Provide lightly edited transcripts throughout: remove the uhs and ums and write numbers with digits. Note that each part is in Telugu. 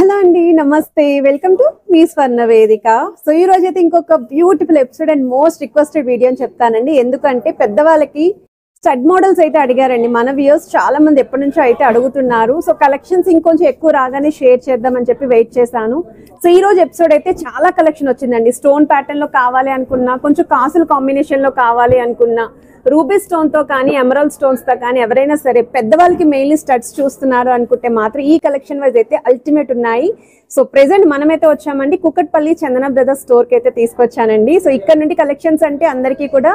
హలో అండి, నమస్తే. వెల్కమ్ టు మీ స్వర్ణ వేదిక. సో ఈ రోజు అయితే ఇంకొక beautiful episode and most requested video అని చెప్తానండి. ఎందుకంటే పెద్దవాళ్ళకి స్టడ్ మోడల్స్ అయితే అడిగారండి మన వ్యూయర్స్. చాలా మంది ఎప్పటి నుంచో అయితే అడుగుతున్నారు. సో కలెక్షన్స్ ఇంకొంచెం ఎక్కువ రాగానే షేర్ చేద్దామని చెప్పి వెయిట్ చేశాను. సో ఈ రోజు ఎపిసోడ్ అయితే చాలా కలెక్షన్ వచ్చిందండి. స్టోన్ ప్యాటర్న్ లో కావాలి అనుకున్నా, కొంచెం కాసుల కాంబినేషన్ లో కావాలి అనుకున్నా, రూబీ స్టోన్ తో కానీ ఎమరాల్డ్ స్టోన్స్ తో కానీ ఎవరైనా సరే పెద్దవాళ్ళకి మెయిన్లీ స్టడ్స్ చూస్తున్నారు అనుకుంటే మాత్రం ఈ కలెక్షన్ వైజ్ అయితే అల్టిమేట్ ఉన్నాయి. సో ప్రెసెంట్ మనమైతే వచ్చామండి కుకట్పల్లి చందన బ్రదర్స్ స్టోర్ కి అయితే తీసుకొచ్చానండి. సో ఇక్కడ నుండి కలెక్షన్స్ అంటే అందరికీ కూడా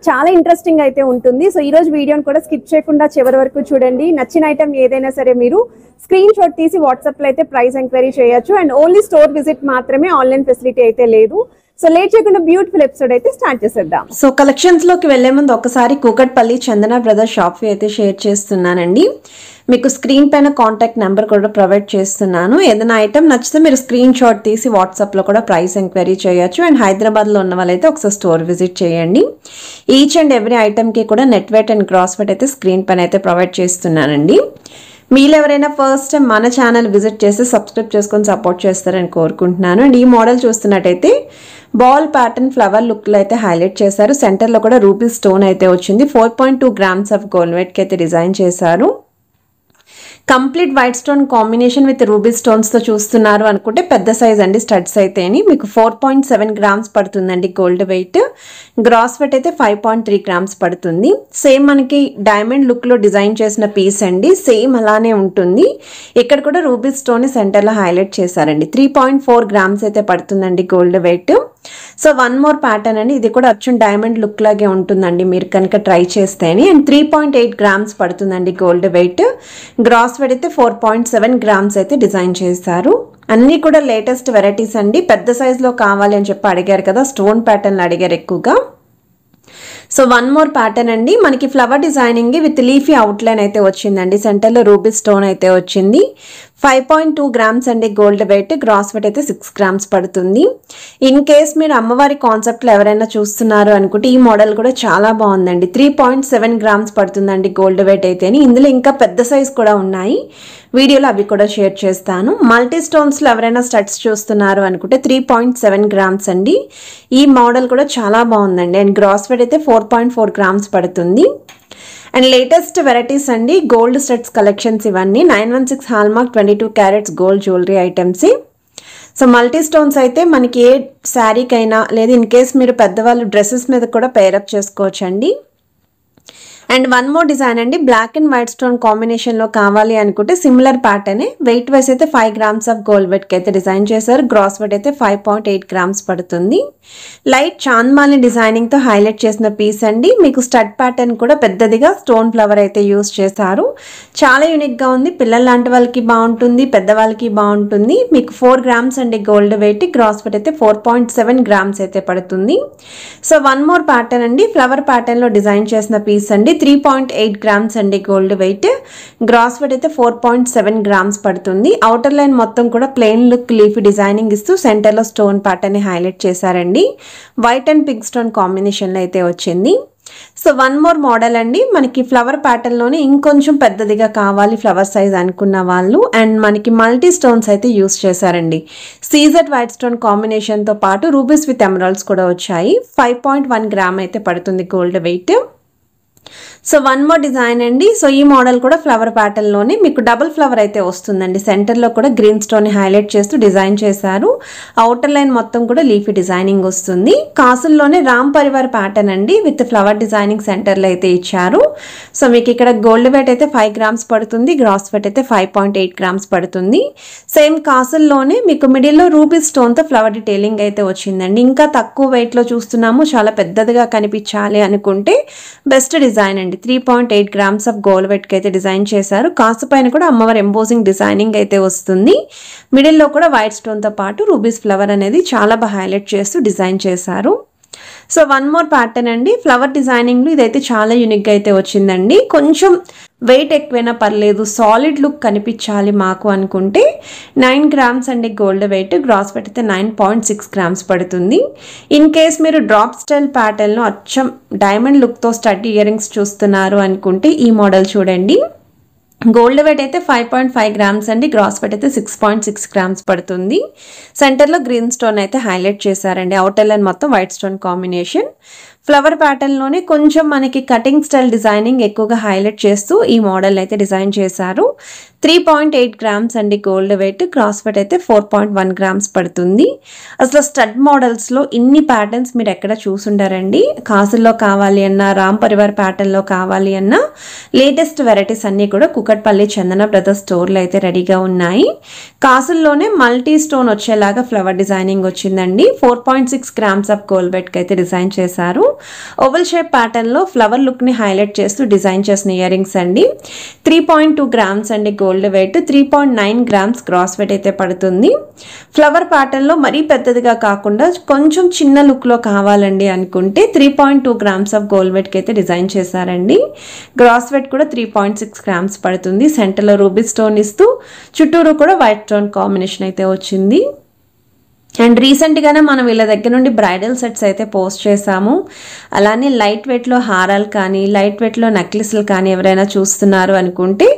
చాలా ఇంట్రెస్టింగ్ అయితే ఉంటుంది. సో ఈ రోజు వీడియోని కూడా స్కిప్ చేయకుండా చివరి వరకు చూడండి. నచ్చిన ఐటమ్ ఏదైనా సరే మీరు స్క్రీన్ షాట్ తీసి వాట్సాప్ లో అయితే ప్రైస్ ఎంక్వైరీ చేయొచ్చు. అండ్ ఓన్లీ స్టోర్ విజిట్ మాత్రమే, ఆన్లైన్ ఫెసిలిటీ అయితే లేదు. సో లేట్ చేయకుండా బ్యూటిఫుల్ ఎపిసోడ్ అయితే స్టార్ట్ చేసేద్దాం. సో కలెక్షన్స్ లోకి వెళ్లే ముందు ఒకసారి కూకట్పల్లి చందన బ్రదర్స్ షాప్ అయితే షేర్ చేస్తున్నానండి. మీకు స్క్రీన్ పైన కాంటాక్ట్ నెంబర్ కూడా ప్రొవైడ్ చేస్తున్నాను. ఏదైనా ఐటమ్ నచ్చితే మీరు స్క్రీన్ షాట్ తీసి వాట్సాప్ లో కూడా ప్రైస్ ఎంక్వైరీ చేయొచ్చు. అండ్ హైదరాబాద్ లో ఉన్న వాళ్ళైతే ఒకసారి స్టోర్ విజిట్ చేయండి. ఈచ్ అండ్ ఎవ్రీ ఐటమ్ కి కూడా net weight and gross weight అయితే స్క్రీన్ పైన అయితే ప్రొవైడ్ చేస్తున్నానండి. మీరు ఎవరైనా ఫస్ట్ టైం మన ఛానల్ విజిట్ చేసి సబ్స్క్రైబ్ చేసుకొని సపోర్ట్ చేస్తారని కోరుకుంటున్నాను. అండ్ ఈ మోడల్ చూస్తున్నట్టయితే బాల్ ప్యాటర్న్ ఫ్లవర్ లుక్ లో అయితే హైలైట్ చేశారు. సెంటర్ లో కూడా రూబీ స్టోన్ అయితే వచ్చింది. 4.2 grams ఆఫ్ గోల్డ్ వెయిట్ కి అయితే డిజైన్ చేశారు. Complete white stone combination with ruby stones తో చూస్తున్నారు అనుకుంటే పెద్ద సైజ్ అండి. స్టడ్స్ అయితే మీకు 4.7 grams పడుతుందండి గోల్డ్ వెయిట్. గ్రాస్ వెయిట్ అయితే 5.3 grams పడుతుంది. సేమ్ మనకి డైమండ్ లుక్ లో డిజైన్ చేసిన పీస్ అండి. సేమ్ అలానే ఉంటుంది. ఇక్కడ కూడా రూబీ స్టోన్ సెంటర్ లో హైలైట్ చేశారండి. 3.4 grams అయితే పడుతుందండి gold weight. So one more pattern అండి. ఇది కూడా అచ్చం డైమండ్ లుక్ లాగే ఉంటుందండి మీరు కనుక ట్రై చేస్తేనే. అండ్ 3.8 grams పడుతుందండి గోల్డ్ వెయిట్. గ్రాస్ వెయిట్ అయితే 4.7 grams అయితే డిజైన్ చేశారు. అన్నీ కూడా లేటెస్ట్ వెరైటీస్ అండి. పెద్ద సైజులో కావాలి అని చెప్పి అడిగారు కదా, స్టోన్ ప్యాటర్న్ అడిగారు ఎక్కువగా. సో వన్ మోర్ ప్యాటర్న్ అండి. మనకి flower designing with leafy outline అయితే వచ్చిందండి. సెంటర్లో రూబీ స్టోన్ అయితే వచ్చింది. 5.2 grams అండి గోల్డ్ వెయిట్. గ్రాస్ వెయిట్ అయితే 6 grams పడుతుంది. ఇన్ కేస్ మీరు అమ్మవారి కాన్సెప్ట్లో ఎవరైనా చూస్తున్నారు అనుకుంటే ఈ మోడల్ కూడా చాలా బాగుందండి. 3.7 grams పడుతుందండి గోల్డ్ వెయిట్ అయితే. ఇందులో ఇంకా పెద్ద సైజ్ కూడా ఉన్నాయి. వీడియోలో అవి కూడా షేర్ చేస్తాను. మల్టీ స్టోన్స్లో ఎవరైనా స్టడ్స్ చూస్తున్నారు అనుకుంటే 3.7 grams అండి. ఈ మోడల్ కూడా చాలా బాగుందండి. అండ్ గ్రాస్ వెయిట్ అయితే 4.4 grams పడుతుంది. అండ్ లేటెస్ట్ వెరైటీస్ అండి. గోల్డ్ స్టడ్స్ కలెక్షన్స్ ఇవన్నీ 916 hallmark 22 carats gold jewellery items. So multi stones అయితే మనకి ఏ శారీకైనా లేదా ఇన్ కేస్ మీరు పెద్దవాళ్ళు డ్రెస్సెస్ మీద కూడా పేరప్ చేసుకోవచ్చు అండి. అండ్ వన్ మోర్ డిజైన్ అండి. బ్లాక్ అండ్ వైట్ స్టోన్ కాంబినేషన్లో కావాలి అనుకుంటే సిమిలర్ ప్యాటర్నే. వెయిట్ వైస్ అయితే 5 grams ఆఫ్ గోల్డ్ వెయిట్కి అయితే డిజైన్ చేశారు. గ్రాస్ వెయిట్ అయితే 5.8 grams పడుతుంది. లైట్ చాంద్మాలి డిజైనింగ్తో హైలైట్ చేసిన పీస్ అండి. మీకు స్టడ్ ప్యాటర్న్ కూడా పెద్దదిగా స్టోన్ ఫ్లవర్ అయితే యూస్ చేశారు. చాలా యూనిక్గా ఉంది. పిల్లల లాంటి వాళ్ళకి బాగుంటుంది, పెద్దవాళ్ళకి బాగుంటుంది. మీకు 4 grams అండి గోల్డ్ వెయిట్. గ్రాస్ వెయిట్ అయితే 4.7 grams అయితే పడుతుంది. సో వన్ మోర్ ప్యాటర్న్ అండి. ఫ్లవర్ ప్యాటర్న్లో డిజైన్ చేసిన పీస్ అండి. 3.8 grams అండి గోల్డ్ వెయిట్. గ్రాస్ వెయిట్ అయితే 4.7 grams పడుతుంది. అవుటర్ లైన్ మొత్తం కూడా ప్లెయిన్ లుక్ లీఫీ డిజైనింగ్ ఇస్తూ సెంటర్లో స్టోన్ ప్యాటర్న్ ని హైలైట్ చేశారండి. వైట్ అండ్ పింక్ స్టోన్ కాంబినేషన్లో అయితే వచ్చింది. సో వన్ మోర్ మోడల్ అండి. మనకి ఫ్లవర్ ప్యాటర్న్లోనే ఇంకొంచెం పెద్దదిగా కావాలి ఫ్లవర్ సైజ్ అనుకున్న వాళ్ళు. అండ్ మనకి మల్టీ స్టోన్స్ అయితే యూస్ చేశారండి. సీజెడ్ వైట్ స్టోన్ కాంబినేషన్తో పాటు రూబీస్ విత్ ఎమరాల్డ్స్ కూడా వచ్చాయి. 5.1 gram అయితే పడుతుంది gold weight. So one more design అండి. సో ఈ మోడల్ కూడా ఫ్లవర్ ప్యాటర్న్లోనే మీకు డబుల్ ఫ్లవర్ అయితే వస్తుందండి. సెంటర్లో కూడా గ్రీన్ స్టోన్ హైలైట్ చేస్తూ డిజైన్ చేశారు. అవుటర్ లైన్ మొత్తం కూడా లీఫీ డిజైనింగ్ వస్తుంది. కాసుల్లోనే రామ్ పరివార్ ప్యాటర్న్ అండి విత్ ఫ్లవర్ డిజైనింగ్ సెంటర్లో అయితే ఇచ్చారు. సో మీకు ఇక్కడ గోల్డ్ వెయిట్ అయితే 5 grams పడుతుంది. గ్రాస్ వెయిట్ అయితే 5.8 grams పడుతుంది. సేమ్ కాసుల్లోనే మీకు మిడిల్లో రూబీ స్టోన్తో ఫ్లవర్ డీటెయిలింగ్ అయితే వచ్చిందండి. ఇంకా తక్కువ వెయిట్లో చూస్తున్నాము, చాలా పెద్దదిగా కనిపించాలి అనుకుంటే బెస్ట్ డిజైన్ అండి. 3.8 grams ఆఫ్ గోల్డ్ వెయిట్కి అయితే డిజైన్ చేశారు. కాసు పైన కూడా అమ్మవారి ఎంబోజింగ్ డిజైనింగ్ అయితే వస్తుంది. మిడిల్లో కూడా వైట్ స్టోన్తో పాటు రూబీస్ ఫ్లవర్ అనేది చాలా బాగా హైలైట్ చేస్తూ డిజైన్ చేశారు. సో వన్ మోర్ ప్యాటర్న్ అండి. ఫ్లవర్ డిజైనింగ్లో ఇదైతే చాలా యూనిక్గా అయితే వచ్చిందండి. కొంచెం వెయిట్ ఎక్కువైనా పర్లేదు, సాలిడ్ లుక్ కనిపించాలి మాకు అనుకుంటే 9 grams అండి గోల్డ్ వెయిట్. గ్రాస్ వెయిట్ అయితే 9.6 grams పడుతుంది. ఇన్ కేస్ మీరు డ్రాప్ స్టైల్ ప్యాటర్న్లో అచ్చం డైమండ్ లుక్తో స్టడ్ ఇయర్ రింగ్స్ చూస్తున్నారు అనుకుంటే ఈ మోడల్ చూడండి. గోల్డ్ వెయిట్ అయితే 5.5 గ్రామ్స్ అండి, గ్రాస్ వెయిట్ అయితే 6.6 గ్రామ్స్ పడుతుంది. సెంటర్లో గ్రీన్ స్టోన్ అయితే హైలైట్ చేశారండి, అవుటర్ లైన్ మొత్తం వైట్ స్టోన్ కాంబినేషన్. ఫ్లవర్ ప్యాటర్న్లోనే కొంచెం మనకి కటింగ్ స్టైల్ డిజైనింగ్ ఎక్కువగా హైలైట్ చేస్తూ ఈ మోడల్ అయితే డిజైన్ చేశారు. 3.8 గ్రామ్స్ అండి గోల్డ్ వెయిట్, క్రాస్ వెయిట్ అయితే 4.1 గ్రామ్స్ పడుతుంది. అసలు స్టడ్ మోడల్స్లో ఇన్ని ప్యాటర్న్స్ మీరు ఎక్కడ చూసుండారండి. కాసుల్లో కావాలి అన్నా, రామ్ పరివార్ ప్యాటర్న్లో కావాలి అన్నా లేటెస్ట్ వెరైటీస్ అన్నీ కూడా కుకట్పల్లి చందన బ్రదర్స్ స్టోర్లో అయితే రెడీగా ఉన్నాయి. కాసుల్లోనే మల్టీ స్టోన్ వచ్చేలాగా ఫ్లవర్ డిజైనింగ్ వచ్చిందండి. 4.6 గ్రామ్స్ ఆఫ్ గోల్డ్ వెయిట్కి అయితే డిజైన్ చేశారు. ఓవల్ షేప్ ప్యాటర్న్లో ఫ్లవర్ లుక్ని హైలైట్ చేస్తూ డిజైన్ చేసిన ఇయర్ రింగ్స్ అండి. 3.2 గ్రామ్స్ అండి gold weight, 3.9 grams gross weight అయితే పడుతుంది. ఫ్లవర్ ప్యాటర్న్లో మరీ పెద్దదిగా కాకుండా కొంచెం చిన్న లుక్లో కావాలండి అనుకుంటే 3.2 గ్రామ్స్ ఆఫ్ గోల్డ్ వెయిట్కి అయితే డిజైన్ చేశారండి. గ్రాస్ వెయిట్ కూడా 3.6 గ్రామ్స్ పడుతుంది. సెంటర్లో రూబీ స్టోన్ ఇస్తూ చుట్టూరు కూడా వైట్ స్టోన్ కాంబినేషన్ అయితే వచ్చింది. అండ్ రీసెంట్గానే మనం వీళ్ళ దగ్గర నుండి బ్రైడల్ సెట్స్ అయితే పోస్ట్ చేసాము. అలానే లైట్ వెయిట్లో హారాలు కానీ, లైట్ వెయిట్లో నెక్లెస్లు కానీ ఎవరైనా చూస్తున్నారు అనుకుంటే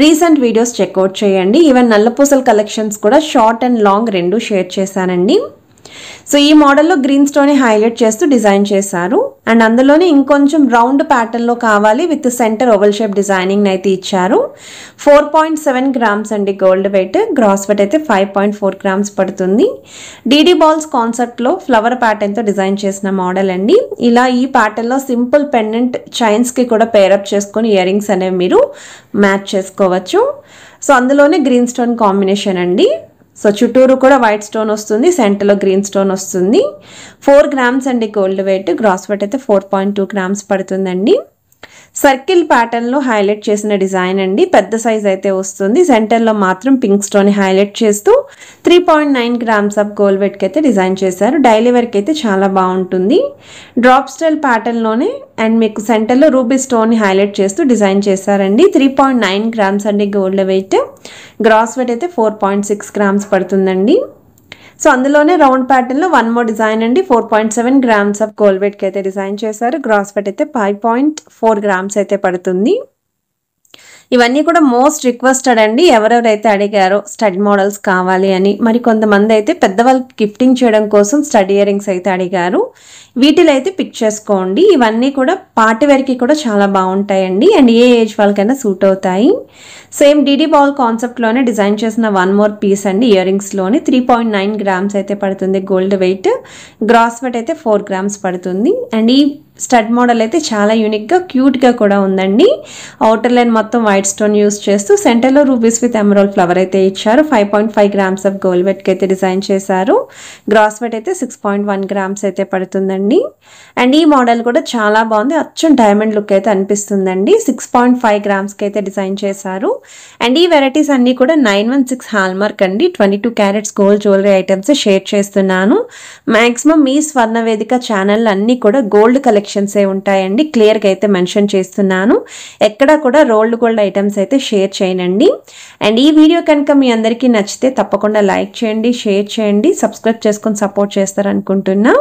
రీసెంట్ వీడియోస్ చెక్అవుట్ చేయండి. ఈవెన్ నల్లపూసల కలెక్షన్స్ కూడా షార్ట్ అండ్ లాంగ్ రెండు షేర్ చేశానండి. సో ఈ మోడల్లో గ్రీన్ స్టోన్ హైలైట్ చేస్తూ డిజైన్ చేశారు. అండ్ అందులోనే ఇంకొంచెం రౌండ్ ప్యాటర్న్లో కావాలి with centre oval shape designing అయితే ఇచ్చారు. 4.7 గ్రామ్స్ అండి గోల్డ్ వెయిట్, గ్రాస్ వెయిట్ అయితే 5.4 గ్రామ్స్ పడుతుంది. డీడీ బాల్స్ కాన్సెప్ట్లో ఫ్లవర్ ప్యాటర్న్తో డిజైన్ చేసిన మోడల్ అండి. ఇలా ఈ ప్యాటర్న్లో సింపుల్ పెండెంట్ చైన్స్కి కూడా పేరప్ చేసుకొని ఇయర్ రింగ్స్ అనేవి మీరు మ్యాచ్ చేసుకోవచ్చు. సో అందులోనే గ్రీన్ స్టోన్ కాంబినేషన్ అండి. సో చుట్టూరు కూడా వైట్ స్టోన్ వస్తుంది, సెంటర్లో గ్రీన్ స్టోన్ వస్తుంది. 4 గ్రామ్స్ అండి గోల్డ్ వెయిట్, గ్రాస్ వెయిట్ అయితే 4.2 గ్రామ్స్ పడుతుందండి. సర్కిల్ ప్యాటర్న్లో హైలైట్ చేసిన డిజైన్ అండి, పెద్ద సైజ్ అయితే వస్తుంది. సెంటర్లో మాత్రం పింక్ స్టోన్ హైలైట్ చేస్తూ 3.9 గ్రామ్స్ ఆఫ్ గోల్డ్ వెయిట్కి అయితే డిజైన్ చేశారు. డైలీ వేర్కి అయితే చాలా బాగుంటుంది. డ్రాప్ స్టైల్ ప్యాటర్న్లోనే అండ్ మీకు సెంటర్లో రూబీ స్టోన్ హైలైట్ చేస్తూ డిజైన్ చేశారండి. 3.9 గ్రామ్స్ అండి గోల్డ్ వెయిట్, గ్రాస్ వెయిట్ అయితే 4.6 గ్రామ్స్ పడుతుందండి. సో అందులోనే రౌండ్ ప్యాటర్న్లో వన్ మోర్ డిజైన్ అండి. 4.7 గ్రామ్స్ ఆఫ్ గోల్డ్ వెయిట్కి అయితే డిజైన్ చేశారు. గ్రాస్ వెయిట్ అయితే 5.4 గ్రామ్స్ అయితే పడుతుంది. ఇవన్నీ కూడా మోస్ట్ రిక్వెస్టెడ్ అండి, ఎవరెవరైతే అడిగారో స్టడ్ మోడల్స్ కావాలి అని. మరి కొంతమంది అయితే పెద్దవాళ్ళకి గిఫ్టింగ్ చేయడం కోసం స్టడ్ ఇయర్ రింగ్స్ అయితే అడిగారు. వీటిలో అయితే పిక్ చేసుకోండి. ఇవన్నీ కూడా పార్టీ వేర్కి కూడా చాలా బాగుంటాయండి అండ్ ఏ ఏజ్ వాళ్ళకైనా సూట్ అవుతాయి. సేమ్ డీడీ బాల్ కాన్సెప్ట్లోనే డిజైన్ చేసిన వన్ మోర్ పీస్ అండి ఇయర్ రింగ్స్లోని. 3.9 గ్రామ్స్ అయితే పడుతుంది గోల్డ్ వెయిట్, గ్రాస్ వెయిట్ అయితే 4 గ్రామ్స్ పడుతుంది. అండ్ ఈ స్టడ్ మోడల్ అయితే చాలా యూనిక్గా క్యూట్గా కూడా ఉందండి. అవుటర్ లైన్ మొత్తం వైట్ స్టోన్ యూస్ చేస్తూ సెంటర్లో రూబీస్ విత్ ఎమరాల్డ్ ఫ్లవర్ అయితే ఇచ్చారు. 5.5 గ్రామ్స్ ఆఫ్ గోల్డ్ వెయిట్కి అయితే డిజైన్ చేశారు. గ్రాస్ వెయిట్ అయితే 6.1 గ్రామ్స్ అయితే పడుతుందండి. అండ్ ఈ మోడల్ కూడా చాలా బాగుంది, అచ్చం డైమండ్ లుక్ అయితే అనిపిస్తుందండి. 6.5 గ్రామ్స్కి అయితే డిజైన్ చేశారు. అండ్ ఈ వెరైటీస్ అన్నీ కూడా 916 హాల్మార్క్ అండి, 22 carats gold jewellery items share చేస్తున్నాను. మ్యాక్సిమం మీ స్వర్ణవేదిక ఛానల్ అన్నీ కూడా గోల్డ్ కలెక్షన్సే ఉంటాయండి, క్లియర్గా అయితే మెన్షన్ చేస్తున్నాను. ఎక్కడ కూడా రోల్డ్ గోల్డ్ ఐటమ్స్ అయితే షేర్ చేయనండి. అండ్ ఈ వీడియో కనుక మీ అందరికీ నచ్చితే తప్పకుండా లైక్ చేయండి, షేర్ చేయండి, సబ్స్క్రైబ్ చేసుకొని సపోర్ట్ చేస్తారనుకుంటున్నా.